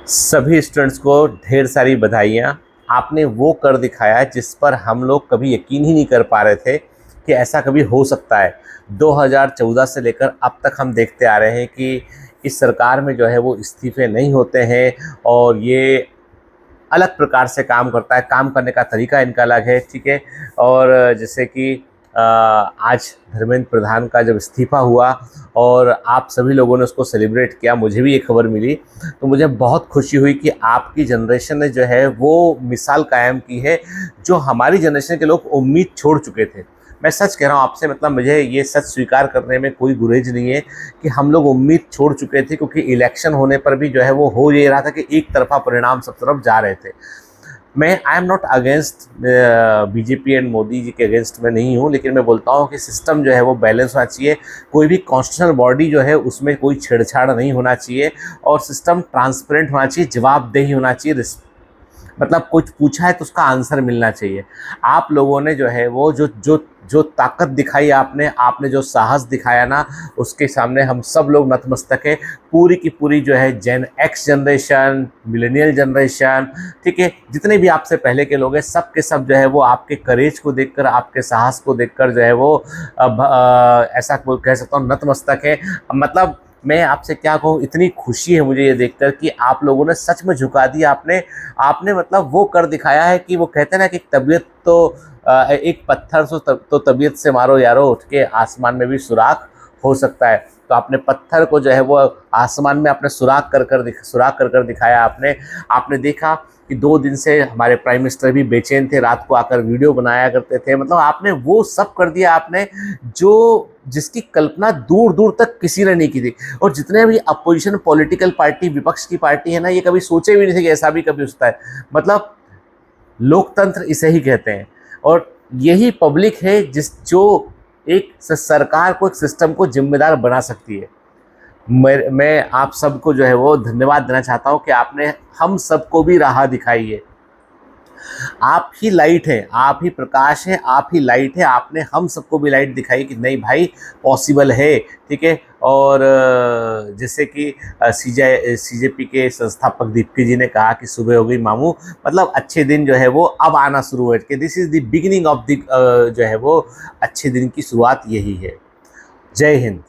सभी स्टूडेंट्स को ढेर सारी बधाइयाँ। आपने वो कर दिखाया जिस पर हम लोग कभी यकीन ही नहीं कर पा रहे थे कि ऐसा कभी हो सकता है। 2014 से लेकर अब तक हम देखते आ रहे हैं कि इस सरकार में जो है वो इस्तीफ़े नहीं होते हैं और ये अलग प्रकार से काम करता है, काम करने का तरीका इनका अलग है, ठीक है। और जैसे कि आज धर्मेंद्र प्रधान का जब इस्तीफ़ा हुआ और आप सभी लोगों ने उसको सेलिब्रेट किया, मुझे भी ये खबर मिली तो मुझे बहुत खुशी हुई कि आपकी जनरेशन ने जो है वो मिसाल कायम की है, जो हमारी जनरेशन के लोग उम्मीद छोड़ चुके थे। मैं सच कह रहा हूँ आपसे, मतलब मुझे ये सच स्वीकार करने में कोई गुरेज नहीं है कि हम लोग उम्मीद छोड़ चुके थे, क्योंकि इलेक्शन होने पर भी जो है वो हो ये रहा था कि एक तरफा परिणाम सब तरफ जा रहे थे। मैं I am not against BJP and Modi ji के अगेंस्ट में नहीं हूँ, लेकिन मैं बोलता हूँ कि सिस्टम जो है वो बैलेंस होना चाहिए। कोई भी कॉन्स्टिट्यूशनल बॉडी जो है उसमें कोई छेड़छाड़ नहीं होना चाहिए और सिस्टम ट्रांसपेरेंट होना चाहिए, जवाबदेही होना चाहिए। मतलब कुछ पूछा है तो उसका आंसर मिलना चाहिए। आप लोगों ने जो है वो जो जो जो ताकत दिखाई, आपने जो साहस दिखाया ना, उसके सामने हम सब लोग नतमस्तक है। पूरी की पूरी जो है जेन एक्स जनरेशन, मिलेनियल जनरेशन, ठीक है, जितने भी आपसे पहले के लोग हैं, सब के सब जो है वो आपके करेज को देखकर, आपके साहस को देखकर जो है वो ऐसा कह सकता हूँ नतमस्तक है। मतलब मैं आपसे क्या कहूँ, इतनी खुशी है मुझे ये देखकर कि आप लोगों ने सच में झुका दी। आपने मतलब वो कर दिखाया है कि वो कहते हैं ना कि तबीयत तो एक पत्थर तो तबीयत से मारो यारो, उठ के आसमान में भी सुराख हो सकता है। तो आपने पत्थर को जो है वो आसमान में आपने सुराख कर कर दिखाया। आपने देखा कि 2 दिन से हमारे प्राइम मिनिस्टर भी बेचैन थे, रात को आकर वीडियो बनाया करते थे। मतलब आपने वो सब कर दिया, आपने जिसकी कल्पना दूर दूर तक किसी ने नहीं की थी। और जितने भी अपोजिशन पॉलिटिकल पार्टी, विपक्ष की पार्टी है ना, ये कभी सोचे भी नहीं थे कि ऐसा भी कभी हो सकता है। मतलब लोकतंत्र इसे ही कहते हैं। और यही पब्लिक है जो एक सरकार को, एक सिस्टम को जिम्मेदार बना सकती है। मैं आप सबको जो है वो धन्यवाद देना चाहता हूँ कि आपने हम सबको भी राह दिखाई है। आप ही लाइट हैं, आप ही प्रकाश हैं, आप ही लाइट है। आपने हम सबको भी लाइट दिखाई कि नहीं भाई, पॉसिबल है, ठीक है। और जैसे कि सीजेपी के संस्थापक दीप्ति जी ने कहा कि सुबह हो गई मामू, मतलब अच्छे दिन जो है वो अब आना शुरू हुए कि this is the beginning of the जो है वो अच्छे दिन की शुरुआत यही है। जय हिंद।